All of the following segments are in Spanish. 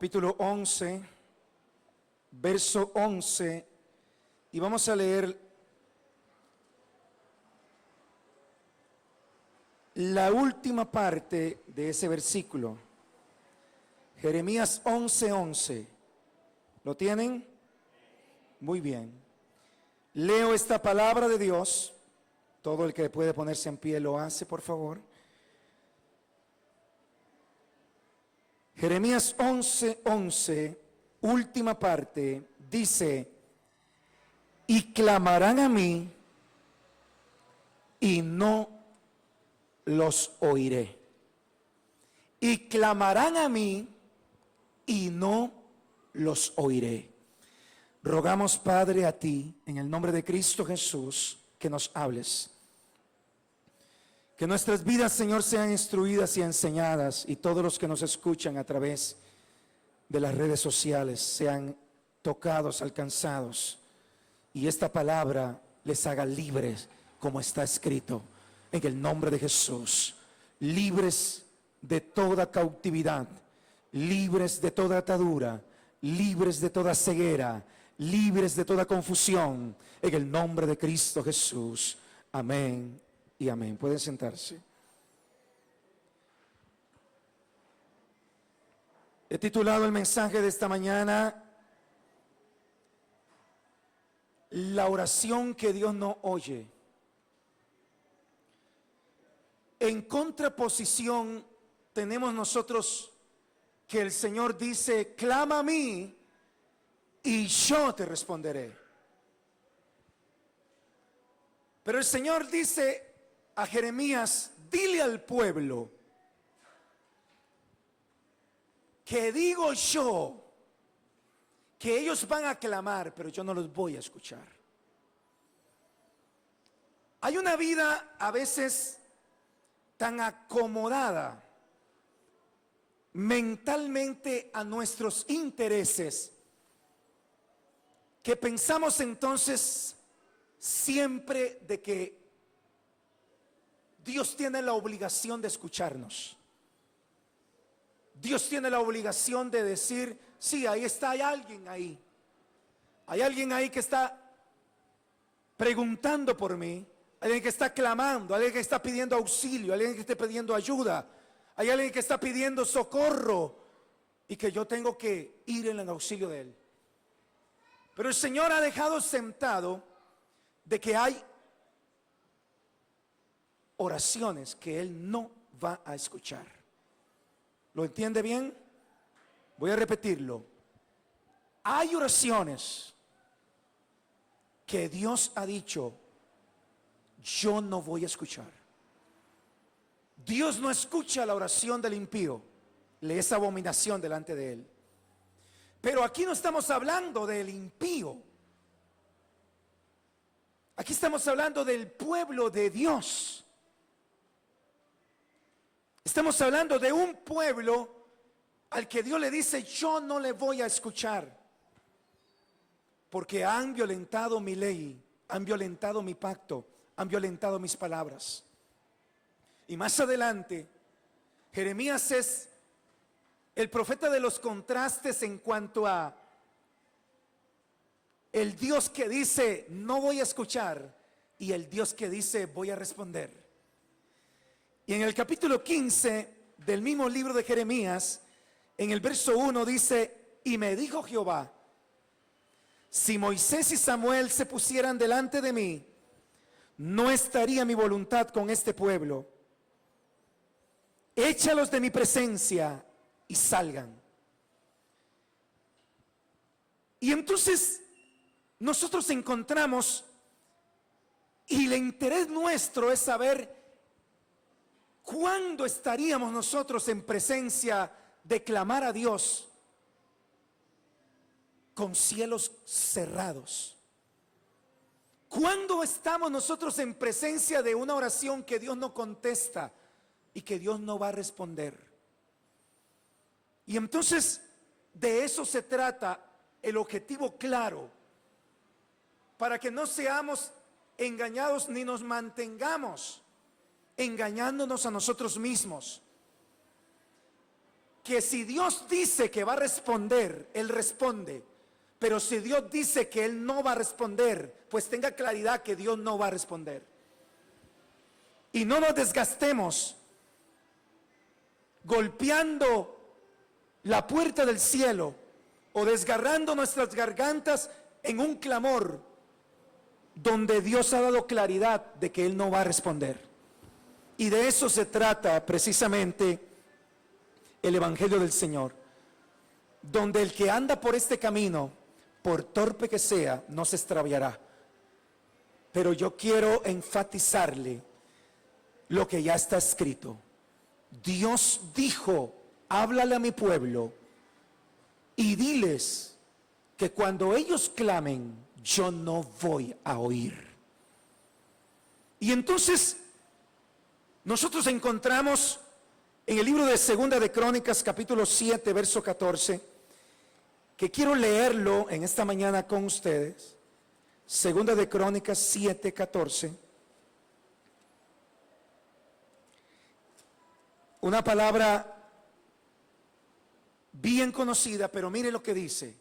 capítulo 11, verso 11, y vamos a leer la última parte de ese versículo. Jeremías 11, 11. ¿Lo tienen? Muy bien. Leo esta palabra de Dios. Todo el que puede ponerse en pie lo hace, por favor. Jeremías 11, 11, última parte, dice: y clamarán a mí y no los oiré. Y clamarán a mí y no los oiré. Rogamos, Padre, a ti, en el nombre de Cristo Jesús, que nos hables. Que nuestras vidas, Señor, sean instruidas y enseñadas, y todos los que nos escuchan a través de las redes sociales sean tocados, alcanzados, y esta palabra les haga libres, como está escrito, en el nombre de Jesús. Libres de toda cautividad, libres de toda atadura, libres de toda ceguera, libres de toda confusión, en el nombre de Cristo Jesús. Amén y amén. Pueden sentarse. He titulado el mensaje de esta mañana: la oración que Dios no oye. En contraposición tenemos nosotros que el Señor dice: clama a mí y yo te responderé. Pero el Señor dice a Jeremías: dile al pueblo que digo yo que ellos van a clamar, pero yo no los voy a escuchar. Hay una vida a veces tan acomodada mentalmente a nuestros intereses, que pensamos entonces siempre de que Dios tiene la obligación de escucharnos. Dios tiene la obligación de decir: sí, ahí está, hay alguien ahí. Hay alguien ahí que está preguntando por mí. Hay alguien que está clamando, hay alguien que está pidiendo auxilio, hay alguien que está pidiendo ayuda, hay alguien que está pidiendo socorro, y que yo tengo que ir en el auxilio de él. Pero el Señor ha dejado sentado de que hay oraciones que Él no va a escuchar. ¿Lo entiende bien? Voy a repetirlo. Hay oraciones que Dios ha dicho: yo no voy a escuchar. Dios no escucha la oración del impío, le es abominación delante de Él. Pero aquí no estamos hablando del impío. Aquí estamos hablando del pueblo de Dios. Estamos hablando de un pueblo al que Dios le dice: yo no le voy a escuchar, porque han violentado mi ley, han violentado mi pacto, han violentado mis palabras. Y más adelante, Jeremías es el profeta de los contrastes en cuanto a el Dios que dice: no voy a escuchar, y el Dios que dice: voy a responder. Y en el capítulo 15 del mismo libro de Jeremías, en el verso 1 dice: y me dijo Jehová, si Moisés y Samuel se pusieran delante de mí, no estaría mi voluntad con este pueblo. Échalos de mi presencia y salgan. Y entonces nosotros encontramos, y el interés nuestro es saber cuándo estaríamos nosotros en presencia de clamar a Dios con cielos cerrados. ¿Cuándo estamos nosotros en presencia de una oración que Dios no contesta y que Dios no va a responder? Y entonces de eso se trata el objetivo claro, para que no seamos engañados ni nos mantengamos engañándonos a nosotros mismos. Porque si Dios dice que va a responder, Él responde. Pero si Dios dice que Él no va a responder, pues tenga claridad que Dios no va a responder. Y no nos desgastemos golpeando la puerta del cielo o desgarrando nuestras gargantas en un clamor donde Dios ha dado claridad de que Él no va a responder. Y de eso se trata precisamente el Evangelio del Señor, donde el que anda por este camino, por torpe que sea, no se extraviará. Pero yo quiero enfatizarle lo que ya está escrito. Dios dijo: háblale a mi pueblo y diles que cuando ellos clamen, yo no voy a oír. Y entonces nosotros encontramos en el libro de Segunda de Crónicas, capítulo 7, verso 14, que quiero leerlo en esta mañana con ustedes. Segunda de Crónicas 7, 14. Una palabra bien conocida, pero mire lo que dice: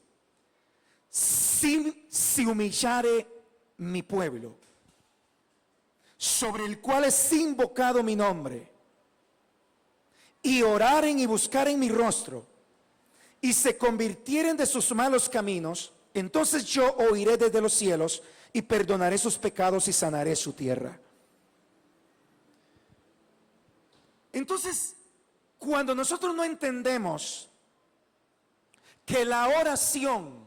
si humillare mi pueblo, sobre el cual es invocado mi nombre, y oraren y buscaren mi rostro, y se convirtieren de sus malos caminos, entonces yo oiré desde los cielos y perdonaré sus pecados y sanaré su tierra. Entonces, cuando nosotros no entendemos que la oración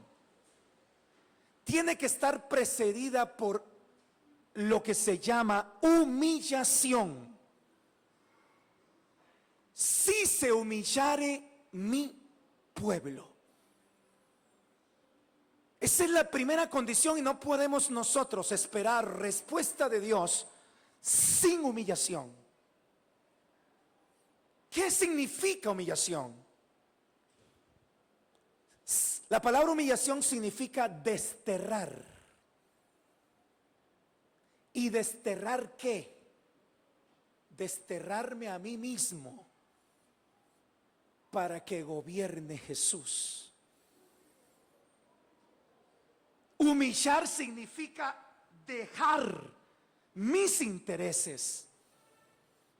tiene que estar precedida por lo que se llama humillación. Si se humillare mi pueblo. Esa es la primera condición y no podemos nosotros esperar respuesta de Dios sin humillación. ¿Qué significa humillación? La palabra humillación significa desterrar. ¿Y desterrar qué? Desterrarme a mí mismo para que gobierne Jesús. Humillar significa dejar mis intereses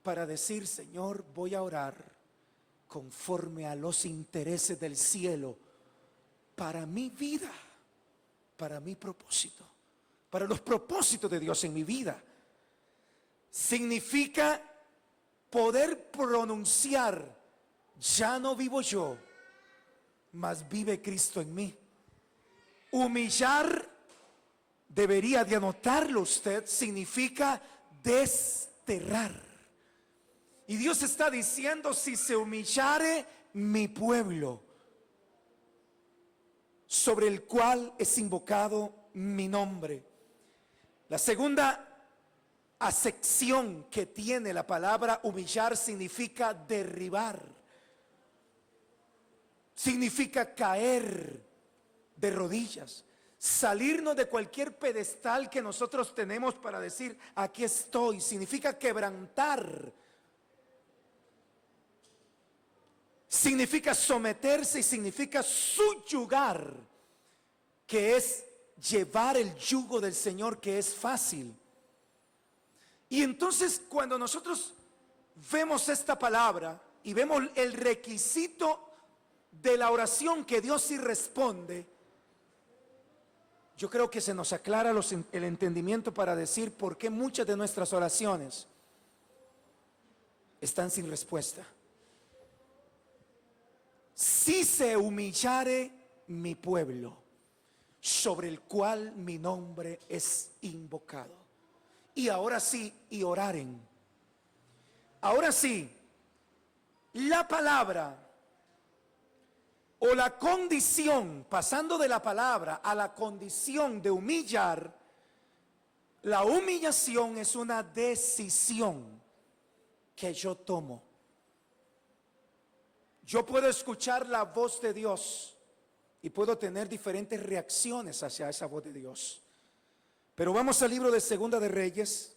para decir: Señor, voy a orar conforme a los intereses del cielo para mi vida, para mi propósito, para los propósitos de Dios en mi vida. Significa poder pronunciar: ya no vivo yo, mas vive Cristo en mí. Humillar, debería de anotarlo usted, significa desterrar. Y Dios está diciendo: si se humillare mi pueblo, sobre el cual es invocado mi nombre. La segunda acepción que tiene la palabra humillar significa derribar, significa caer de rodillas, salirnos de cualquier pedestal que nosotros tenemos para decir: aquí estoy. Significa quebrantar, significa someterse y significa subyugar, que es llevar el yugo del Señor, que es fácil. Y entonces, cuando nosotros vemos esta palabra y vemos el requisito de la oración que Dios sí responde, yo creo que se nos aclara el entendimiento para decir por qué muchas de nuestras oraciones están sin respuesta. Si se humillare mi pueblo, sobre el cual mi nombre es invocado. Y ahora sí, y oraren. Ahora sí, la palabra o la condición, pasando de la palabra a la condición de humillar, la humillación es una decisión que yo tomo. Yo puedo escuchar la voz de Dios y puedo tener diferentes reacciones hacia esa voz de Dios. Pero vamos al libro de Segunda de Reyes,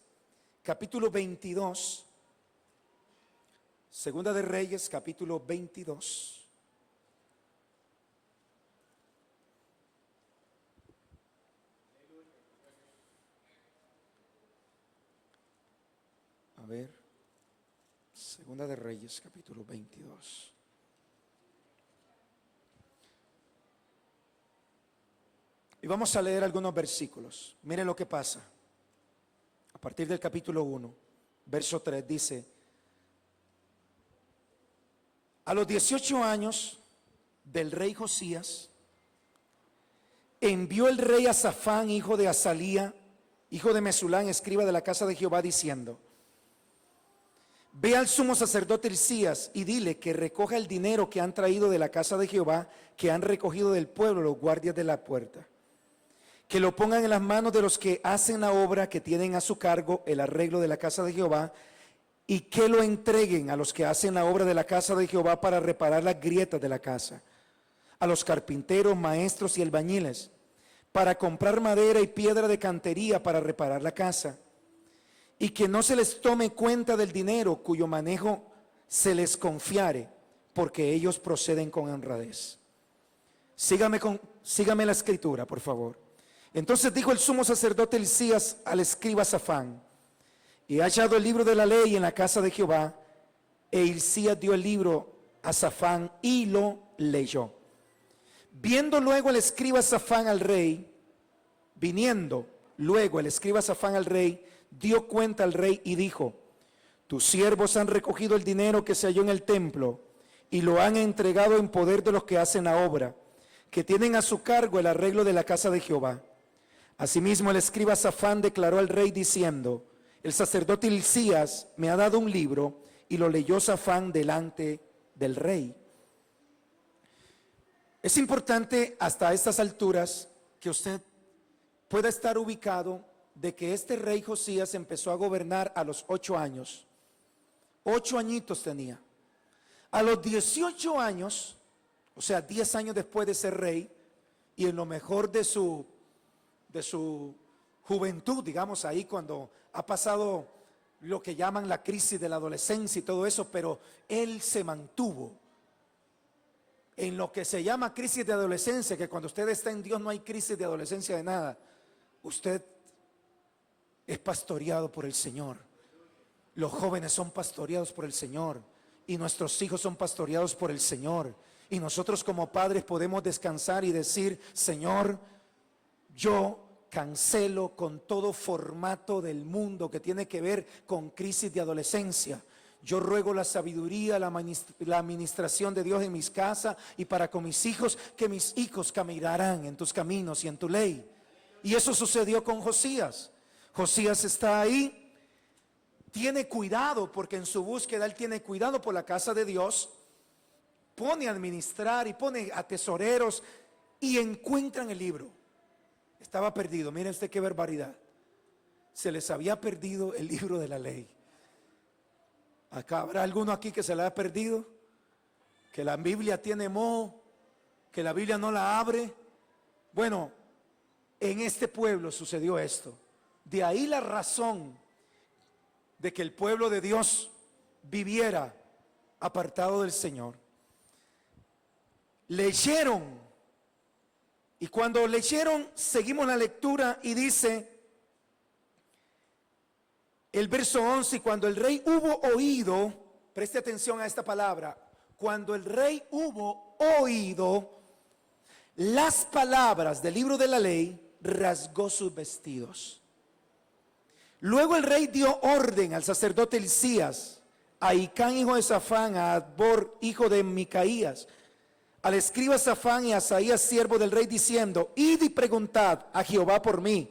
capítulo 22. Segunda de Reyes, capítulo 22. A ver, Segunda de Reyes, capítulo 22. Y vamos a leer algunos versículos. Miren lo que pasa. A partir del capítulo 1, verso 3 dice: a los 18 años del rey Josías, envió el rey a Safán, hijo de Azalía, hijo de Mesulán, escriba de la casa de Jehová, diciendo: ve al sumo sacerdote Hilcías y dile que recoja el dinero que han traído de la casa de Jehová, que han recogido del pueblo los guardias de la puerta, que lo pongan en las manos de los que hacen la obra, que tienen a su cargo el arreglo de la casa de Jehová, y que lo entreguen a los que hacen la obra de la casa de Jehová para reparar las grietas de la casa, a los carpinteros, maestros y albañiles, para comprar madera y piedra de cantería para reparar la casa, y que no se les tome cuenta del dinero cuyo manejo se les confiare, porque ellos proceden con honradez. Sígame la escritura, por favor. Entonces dijo el sumo sacerdote Hilcías al escriba Safán: he hallado el libro de la ley en la casa de Jehová. E Hilcías dio el libro a Safán y lo leyó. Viendo luego el escriba Safán al rey, viniendo luego el escriba Safán al rey, dio cuenta al rey y dijo: tus siervos han recogido el dinero que se halló en el templo y lo han entregado en poder de los que hacen la obra, que tienen a su cargo el arreglo de la casa de Jehová. Asimismo el escriba Safán declaró al rey diciendo: el sacerdote Hilcías me ha dado un libro. Y lo leyó Safán delante del rey. Es importante hasta estas alturas que usted pueda estar ubicado de que este rey Josías empezó a gobernar a los 8 años. 8 añitos tenía. A los 18 años, o sea 10 años después de ser rey, y en lo mejor de su juventud, digamos, ahí cuando ha pasado lo que llaman la crisis de la adolescencia y todo eso, pero él se mantuvo en lo que se llama crisis de adolescencia, que cuando usted está en Dios no hay crisis de adolescencia de nada. Usted es pastoreado por el Señor. Los jóvenes son pastoreados por el Señor y nuestros hijos son pastoreados por el Señor. Y nosotros como padres podemos descansar y decir: Señor, yo cancelo con todo formato del mundo que tiene que ver con crisis de adolescencia. Yo ruego la sabiduría, la administración de Dios en mis casas y para con mis hijos, que mis hijos caminarán en tus caminos y en tu ley. Y eso sucedió con Josías. Josías está ahí, tiene cuidado, porque en su búsqueda él tiene cuidado por la casa de Dios, pone a administrar y pone a tesoreros y encuentran el libro. Estaba perdido. Miren usted qué barbaridad. Se les había perdido el libro de la ley. Acá habrá alguno aquí que se le ha perdido, que la Biblia tiene moho, que la Biblia no la abre. Bueno, en este pueblo sucedió esto. De ahí la razón de que el pueblo de Dios viviera apartado del Señor. Leyeron. Y cuando leyeron, seguimos la lectura y dice el verso 11: y cuando el rey hubo oído, preste atención a esta palabra, cuando el rey hubo oído las palabras del libro de la ley, rasgó sus vestidos. Luego el rey dio orden al sacerdote Hilcías, a Hicán hijo de Safán, a Adbor hijo de Micaías, al escriba Safán y a Asaías siervo del rey, diciendo: id y preguntad a Jehová por mí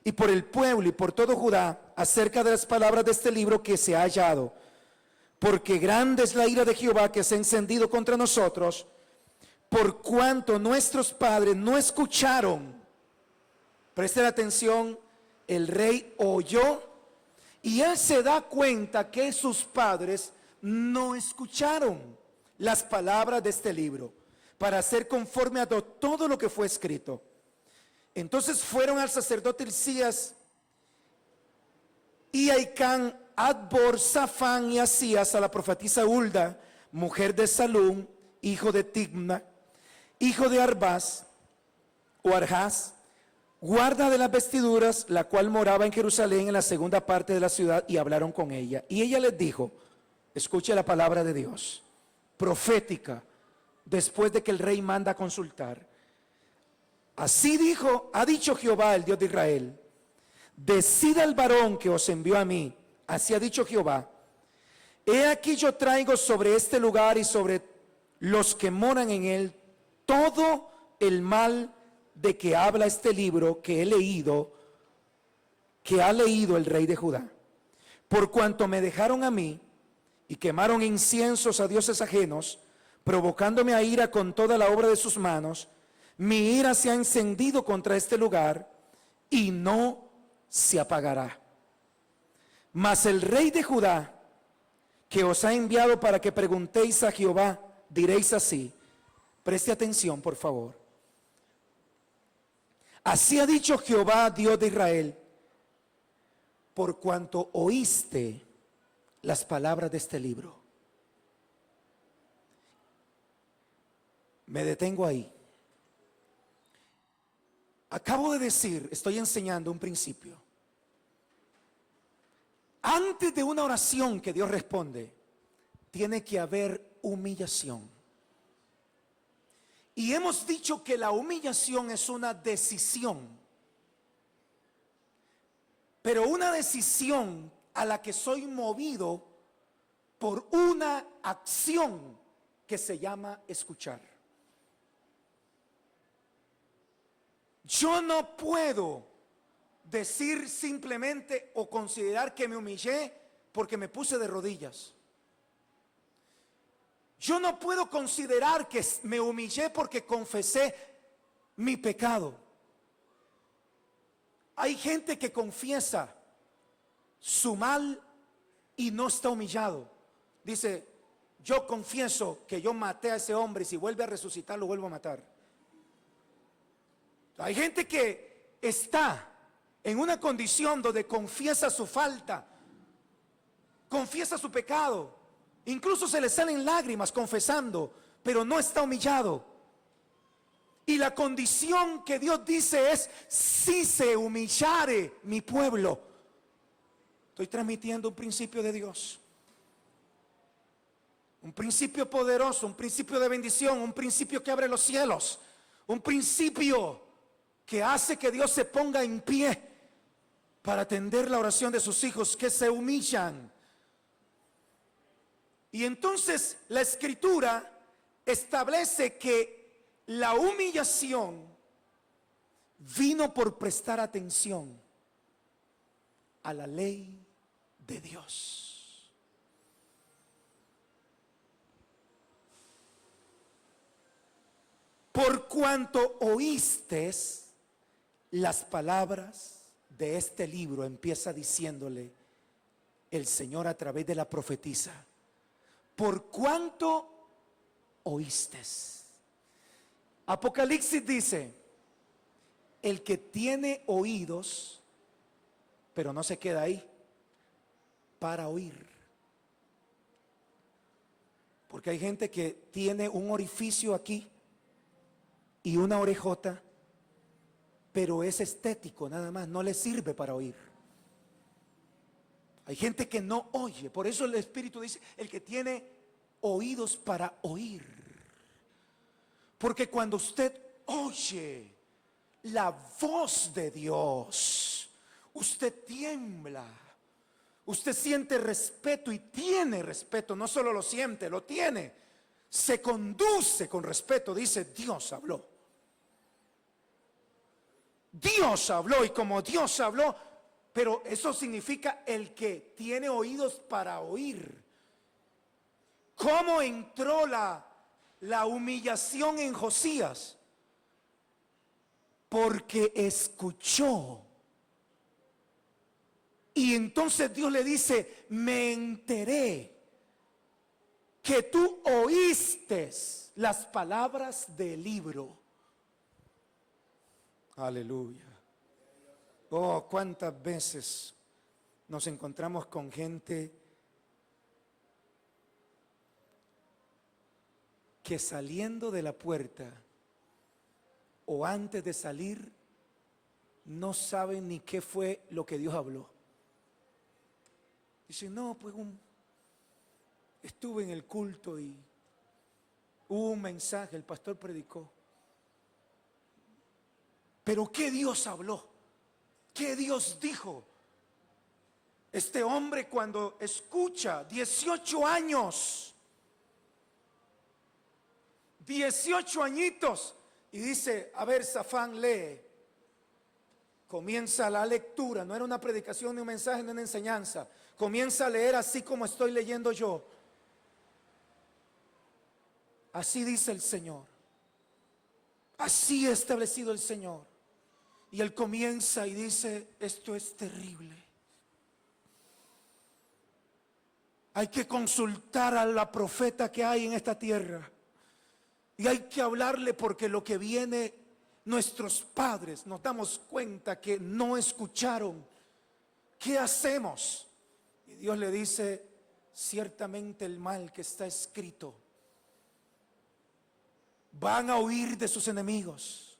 y por el pueblo y por todo Judá acerca de las palabras de este libro que se ha hallado, porque grande es la ira de Jehová que se ha encendido contra nosotros, por cuanto nuestros padres no escucharon. Presten atención, el rey oyó y él se da cuenta que sus padres no escucharon las palabras de este libro para hacer conforme a todo lo que fue escrito. Entonces fueron al sacerdote Hilcías y a Hicán, Adbor, Safán y Asías, a la profetisa Hulda, mujer de Salum, hijo de Timna, hijo de Arbaz o Arjaz, guarda de las vestiduras, la cual moraba en Jerusalén en la segunda parte de la ciudad, y hablaron con ella. Y ella les dijo, escuche la palabra de Dios, profética, después de que el rey manda a consultar. Así dijo, ha dicho Jehová, el Dios de Israel, decida el varón que os envió a mí, así ha dicho Jehová, he aquí yo traigo sobre este lugar y sobre los que moran en él todo el mal de que habla este libro que he leído, que ha leído el rey de Judá. Por cuanto me dejaron a mí y quemaron inciensos a dioses ajenos, provocándome a ira con toda la obra de sus manos, mi ira se ha encendido contra este lugar y no se apagará. Mas el rey de Judá, que os ha enviado para que preguntéis a Jehová, diréis así. Preste atención, por favor. Así ha dicho Jehová, Dios de Israel, por cuanto oíste las palabras de este libro. Me detengo ahí. Acabo de decir, estoy enseñando un principio. Antes de una oración que Dios responde, tiene que haber humillación. Y hemos dicho que la humillación es una decisión, pero una decisión a la que soy movido por una acción que se llama escuchar. Yo no puedo decir simplemente o considerar que me humillé porque me puse de rodillas. Yo no puedo considerar que me humillé porque confesé mi pecado. Hay gente que confiesa su mal y no está humillado. Dice, yo confieso que yo maté a ese hombre y si vuelve a resucitar lo vuelvo a matar. Hay gente que está en una condición donde confiesa su falta, confiesa su pecado. Incluso se le salen lágrimas confesando, pero no está humillado. Y la condición que Dios dice es, si se humillare mi pueblo. Estoy transmitiendo un principio de Dios. Un principio poderoso, un principio de bendición, un principio que abre los cielos. Un principio que hace que Dios se ponga en pie para atender la oración de sus hijos que se humillan. Y entonces la Escritura establece que la humillación vino por prestar atención a la ley de Dios. Por cuanto oíste las palabras de este libro, empieza diciéndole el Señor a través de la profetisa. Por cuanto oíste. Apocalipsis dice, el que tiene oídos, pero no se queda ahí, para oír. Porque hay gente que tiene un orificio aquí y una orejota, pero es estético nada más, no le sirve para oír. Hay gente que no oye, por eso el Espíritu dice, el que tiene oídos para oír. Porque cuando usted oye la voz de Dios, usted tiembla, usted siente respeto y tiene respeto, no solo lo siente, lo tiene, se conduce con respeto, dice Dios habló. Dios habló y como Dios habló, pero eso significa el que tiene oídos para oír. ¿Cómo entró la humillación en Josías? Porque escuchó. Y entonces Dios le dice, me enteré que tú oíste las palabras del libro. Aleluya. Oh, cuántas veces nos encontramos con gente que saliendo de la puerta o antes de salir no saben ni qué fue lo que Dios habló. Dicen, no, pues estuve en el culto y hubo un mensaje, el pastor predicó. Pero ¿qué Dios habló? ¿Qué Dios dijo? Este hombre, cuando escucha 18 años, 18 añitos, y dice, a ver, Safán, lee. Comienza la lectura, no era una predicación, ni un mensaje, ni una enseñanza. Comienza a leer así como estoy leyendo yo. Así dice el Señor. Así ha establecido el Señor. Y él comienza y dice, esto es terrible. Hay que consultar a la profeta que hay en esta tierra. Y hay que hablarle, porque lo que viene, nuestros padres nos damos cuenta que no escucharon. ¿Qué hacemos? Y Dios le dice, ciertamente el mal que está escrito, van a huir de sus enemigos.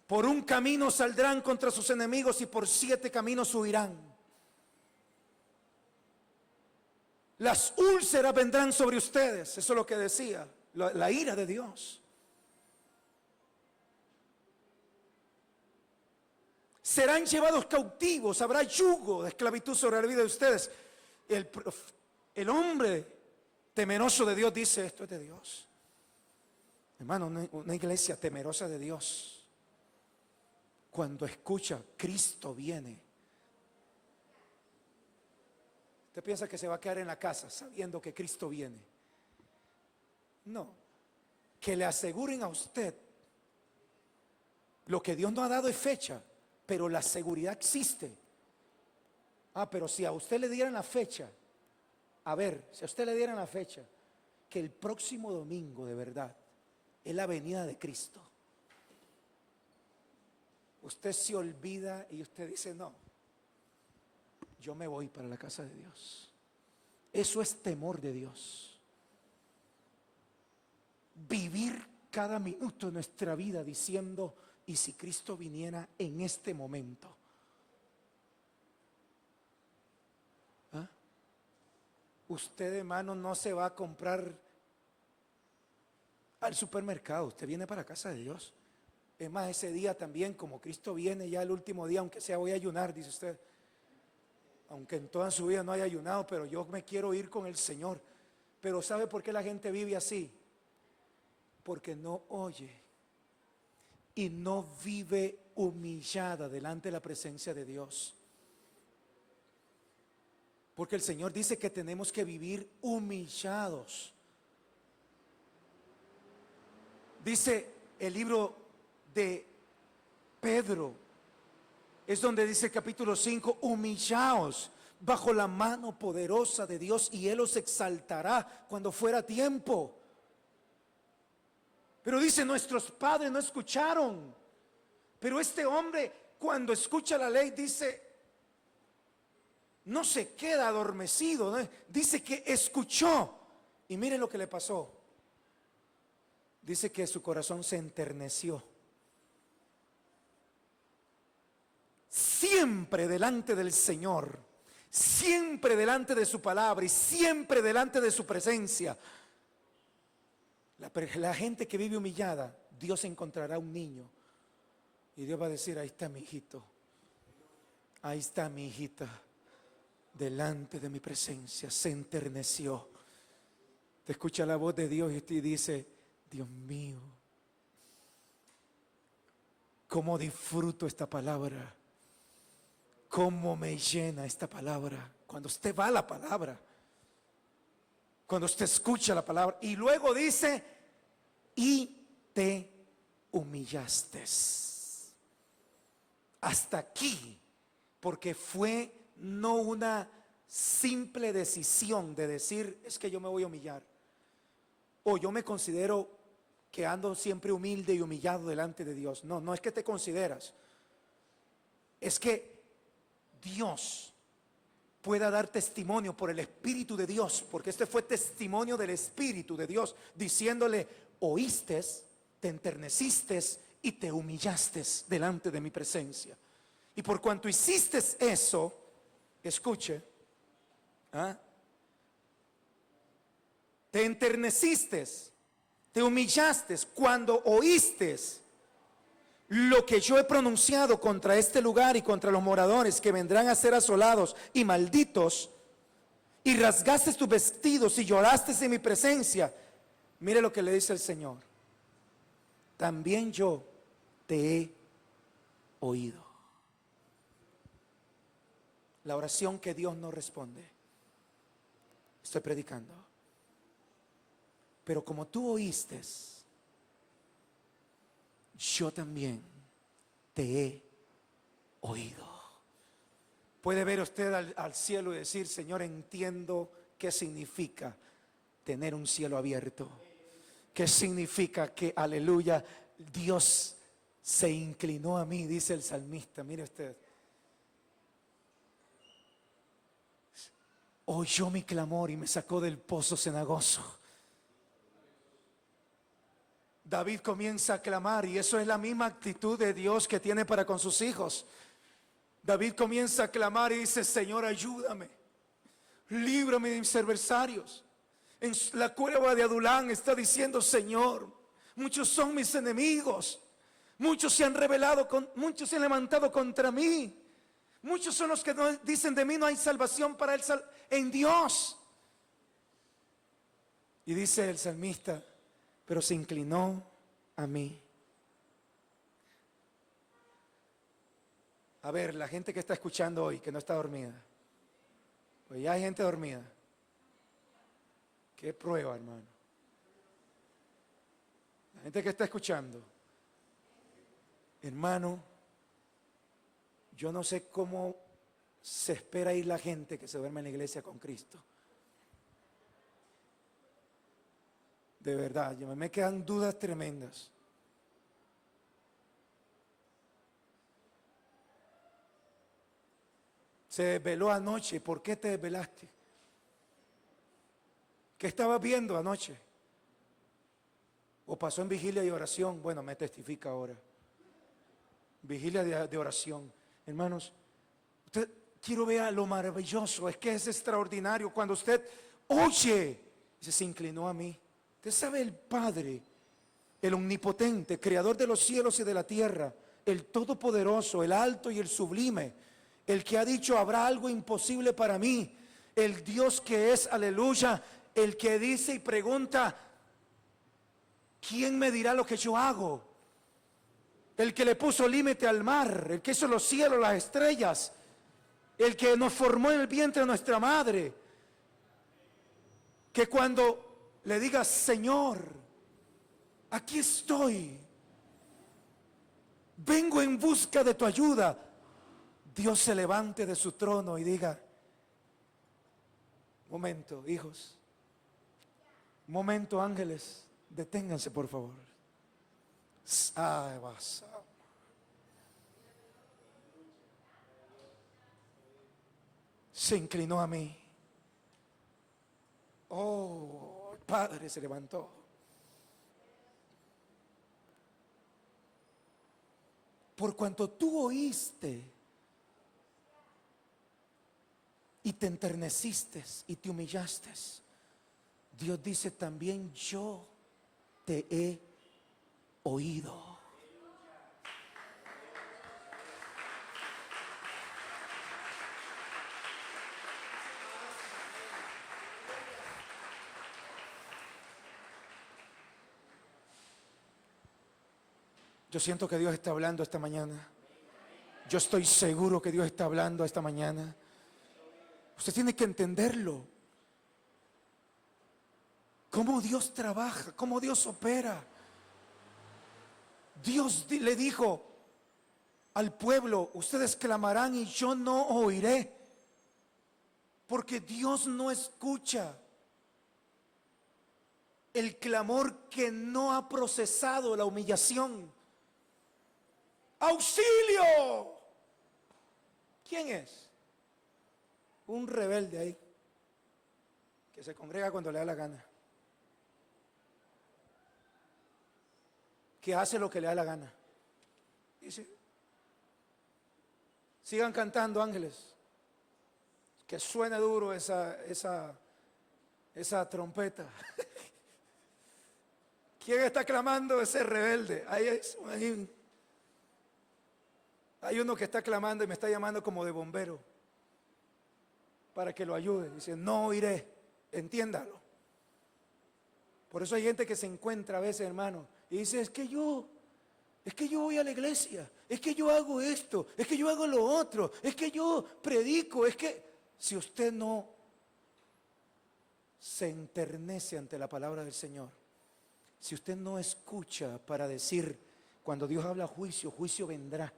Por un camino saldrán contra sus enemigos y por 7 caminos huirán. Las úlceras vendrán sobre ustedes. Eso es lo que decía, la ira de Dios. Serán llevados cautivos, habrá yugo de esclavitud sobre la vida de ustedes. El hombre temeroso de Dios dice, esto es de Dios. Hermano, una iglesia temerosa de Dios, cuando escucha, Cristo viene. ¿Usted piensa que se va a quedar en la casa sabiendo que Cristo viene? No. Que le aseguren a usted. Lo que Dios no ha dado es fecha, pero la seguridad existe. Pero si a usted le dieran la fecha, si a usted le dieran la fecha, que el próximo domingo de verdad es la venida de Cristo, usted se olvida y usted dice, no, yo me voy para la casa de Dios. Eso es temor de Dios. Vivir cada minuto de nuestra vida diciendo, ¿y si Cristo viniera en este momento? Usted, hermano, no se va a comprar al supermercado, usted viene para la casa de Dios. Es más, ese día también, como Cristo viene ya el último día, aunque sea voy a ayunar, dice usted. Aunque en toda su vida no haya ayunado, pero yo me quiero ir con el Señor. Pero ¿sabe por qué la gente vive así? Porque no oye y no vive humillada delante de la presencia de Dios. Porque el Señor dice que tenemos que vivir humillados. Dice el libro de Pedro, es donde dice capítulo 5, humillaos bajo la mano poderosa de Dios y Él os exaltará cuando fuera tiempo. Pero dice, nuestros padres no escucharon. Pero este hombre, cuando escucha la ley, dice, no se queda adormecido, ¿no? Dice que escuchó. Y miren lo que le pasó. Dice que su corazón se enterneció. Siempre delante del Señor, siempre delante de su palabra y siempre delante de su presencia. La gente que vive humillada, Dios encontrará un niño y Dios va a decir, ahí está mi hijito, ahí está mi hijita, delante de mi presencia, se enterneció. Te escucha la voz de Dios y te dice, Dios mío, cómo disfruto esta palabra, cómo me llena esta palabra. Cuando usted va a la palabra, cuando usted escucha la palabra, y luego dice, y te humillaste hasta aquí, porque fue no una simple decisión de decir, es que yo me voy a humillar, o yo me considero que ando siempre humilde y humillado delante de Dios. No, no es que te consideras, es que Dios pueda dar testimonio por el Espíritu de Dios, porque este fue testimonio del Espíritu de Dios, diciéndole, oíste, te enterneciste y te humillaste delante de mi presencia. Y por cuanto hiciste eso, escuche, ¿ah? Te enterneciste, te humillaste cuando oíste lo que yo he pronunciado contra este lugar y contra los moradores que vendrán a ser asolados y malditos, y rasgaste tus vestidos y lloraste en mi presencia. Mire lo que le dice el Señor: también yo te he oído. La oración que Dios no responde. Estoy predicando. Pero como tú oíste, yo también te he oído. Puede ver usted al cielo y decir: Señor, entiendo qué significa tener un cielo abierto. ¿Qué significa que, aleluya, Dios se inclinó a mí? Dice el salmista, mire usted. Oyó mi clamor y me sacó del pozo cenagoso. David comienza a clamar, y eso es la misma actitud de Dios que tiene para con sus hijos. David comienza a clamar y dice: Señor, ayúdame, líbrame de mis adversarios. En la cueva de Adulán está diciendo: Señor, muchos son mis enemigos, muchos se han rebelado, muchos se han levantado contra mí, muchos son los que dicen de mí: no hay salvación para él en Dios. Y dice el salmista: pero se inclinó a mí. A ver, la gente que está escuchando hoy, que no está dormida, pues ya hay gente dormida. Qué prueba, hermano. La gente que está escuchando, hermano, yo no sé cómo se espera ir la gente que se duerme en la iglesia con Cristo. De verdad, me quedan dudas tremendas. Se desveló anoche. ¿Por qué te desvelaste? ¿Qué estabas viendo anoche? ¿O pasó en vigilia y oración? Bueno, me testifica ahora. Vigilia de oración. Hermanos, usted, quiero ver lo maravilloso. Es que es extraordinario cuando usted oye. Se inclinó a mí. Usted sabe, el Padre, el omnipotente, creador de los cielos y de la tierra, el todopoderoso, el alto y el sublime, el que ha dicho: habrá algo imposible para mí, el Dios que es, aleluya, el que dice y pregunta: ¿quién me dirá lo que yo hago? El que le puso límite al mar, el que hizo los cielos, las estrellas, el que nos formó en el vientre de nuestra madre, que cuando le digas: Señor, aquí estoy, vengo en busca de tu ayuda, Dios se levante de su trono y diga: momento, hijos, momento, ángeles, deténganse por favor. Se inclinó a mí. Oh, el Padre se levantó. Por cuanto tú oíste y te enterneciste y te humillaste, Dios dice: también yo te he oído. Yo siento que Dios está hablando esta mañana. Yo estoy seguro que Dios está hablando esta mañana. Usted tiene que entenderlo. Cómo Dios trabaja, cómo Dios opera. Dios le dijo al pueblo: ustedes clamarán y yo no oiré. Porque Dios no escucha el clamor que no ha procesado la humillación. ¡Auxilio! ¿Quién es? Un rebelde ahí, que se congrega cuando le da la gana, que hace lo que le da la gana. Dice, sigan cantando, ángeles, que suene duro esa trompeta. ¿Quién está clamando? Ese rebelde. Hay uno que está clamando y me está llamando como de bombero para que lo ayude. Dice, no iré, entiéndalo. Por eso hay gente que se encuentra a veces, hermano, y dice, es que yo voy a la iglesia, es que yo hago esto, es que yo hago lo otro, es que yo predico, es que si usted no se enternece ante la palabra del Señor, si usted no escucha para decir, cuando Dios habla juicio, juicio vendrá,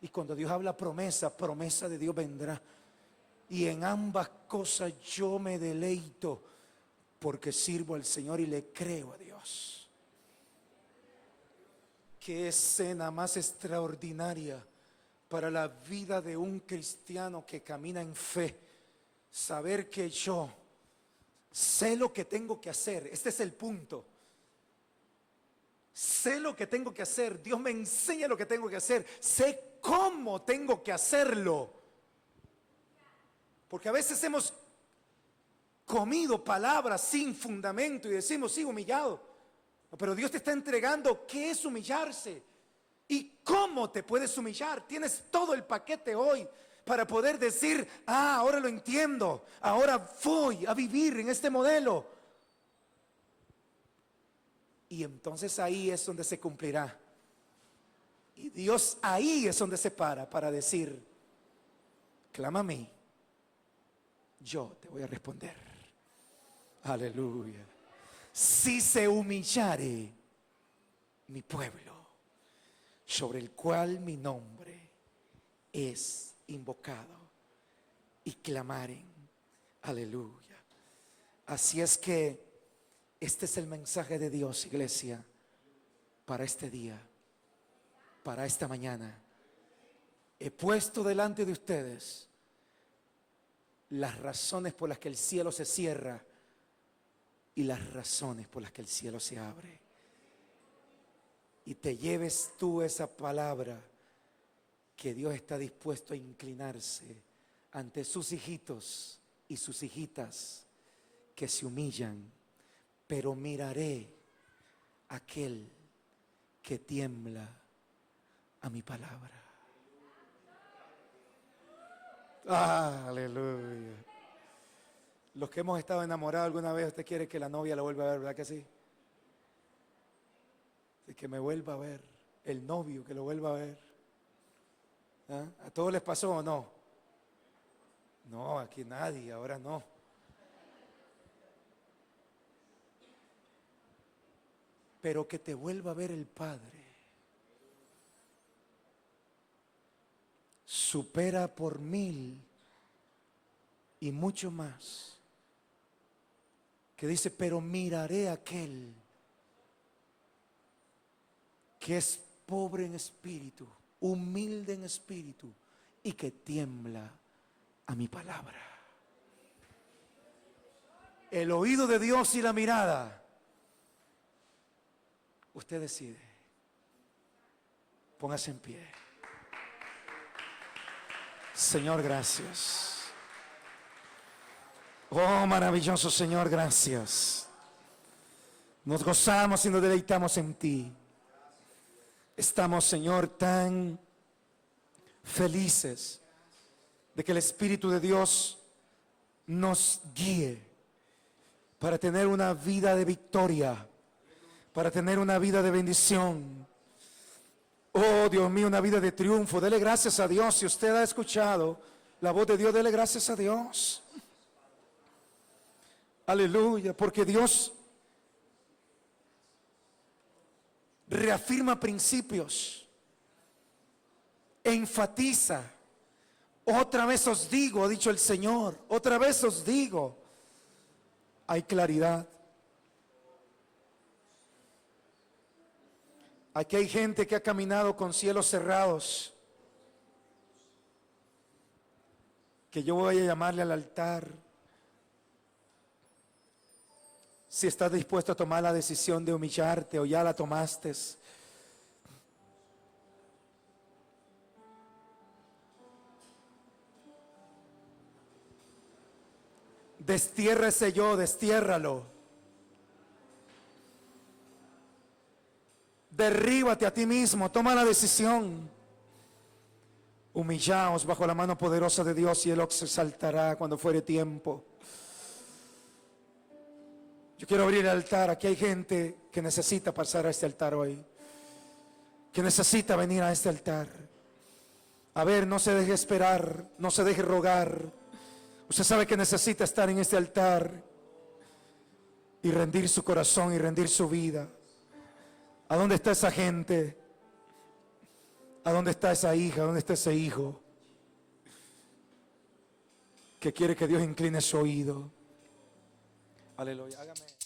y cuando Dios habla promesa, promesa de Dios vendrá, y en ambas cosas yo me deleito, porque sirvo al Señor y le creo a Dios. Qué escena más extraordinaria para la vida de un cristiano que camina en fe, saber que yo sé lo que tengo que hacer. Este es el punto. Sé lo que tengo que hacer. Dios me enseña lo que tengo que hacer. Sé cómo tengo que hacerlo. Porque a veces hemos comido palabras sin fundamento y decimos, sí, humillado. Pero Dios te está entregando qué es humillarse y cómo te puedes humillar. Tienes todo el paquete hoy para poder decir, ahora lo entiendo, ahora voy a vivir en este modelo. Y entonces ahí es donde se cumplirá. Y Dios ahí es donde se para decir, clama a mí, yo te voy a responder. Aleluya. Si se humillare mi pueblo, sobre el cual mi nombre es invocado, y clamaren, aleluya. Así es que este es el mensaje de Dios, iglesia, para este día, para esta mañana. He puesto delante de ustedes las razones por las que el cielo se cierra y las razones por las que el cielo se abre. Y te lleves tú esa palabra, que Dios está dispuesto a inclinarse ante sus hijitos y sus hijitas que se humillan, pero miraré a aquel que tiembla a mi palabra. Aleluya. Los que hemos estado enamorados alguna vez, usted quiere que la novia la vuelva a ver, ¿verdad que sí? Que me vuelva a ver, el novio que lo vuelva a ver. ¿Ah? ¿A todos les pasó o no? No, aquí nadie, ahora no. Pero que te vuelva a ver el Padre supera por 1000 y mucho más. Que dice, pero miraré a aquel que es pobre en espíritu, humilde en espíritu, y que tiembla a mi palabra. El oído de Dios y la mirada. Usted decide. Póngase en pie. Señor, gracias. Oh, maravilloso Señor, gracias. Nos gozamos y nos deleitamos en ti. Estamos, Señor, tan felices de que el Espíritu de Dios nos guíe para tener una vida de victoria, para tener una vida de bendición. Oh, Dios mío, una vida de triunfo. Dele gracias a Dios. Si usted ha escuchado la voz de Dios, dele gracias a Dios. Aleluya, porque Dios reafirma principios, enfatiza. Otra vez os digo, ha dicho el Señor, otra vez os digo, hay claridad. Aquí hay gente que ha caminado con cielos cerrados, que yo voy a llamarle al altar. Si estás dispuesto a tomar la decisión de humillarte o ya la tomaste, Destierra ese yo, destiérralo. Derríbate a ti mismo, toma la decisión. Humillaos bajo la mano poderosa de Dios y Él os exaltará cuando fuere tiempo. Yo quiero abrir el altar. Aquí hay gente que necesita pasar a este altar hoy, que necesita venir a este altar. A ver, no se deje esperar, no se deje rogar. Usted sabe que necesita estar en este altar y rendir su corazón y rendir su vida. ¿A dónde está esa gente? ¿A dónde está esa hija? ¿A dónde está ese hijo que quiere que Dios incline su oído? Aleluya. Hágame.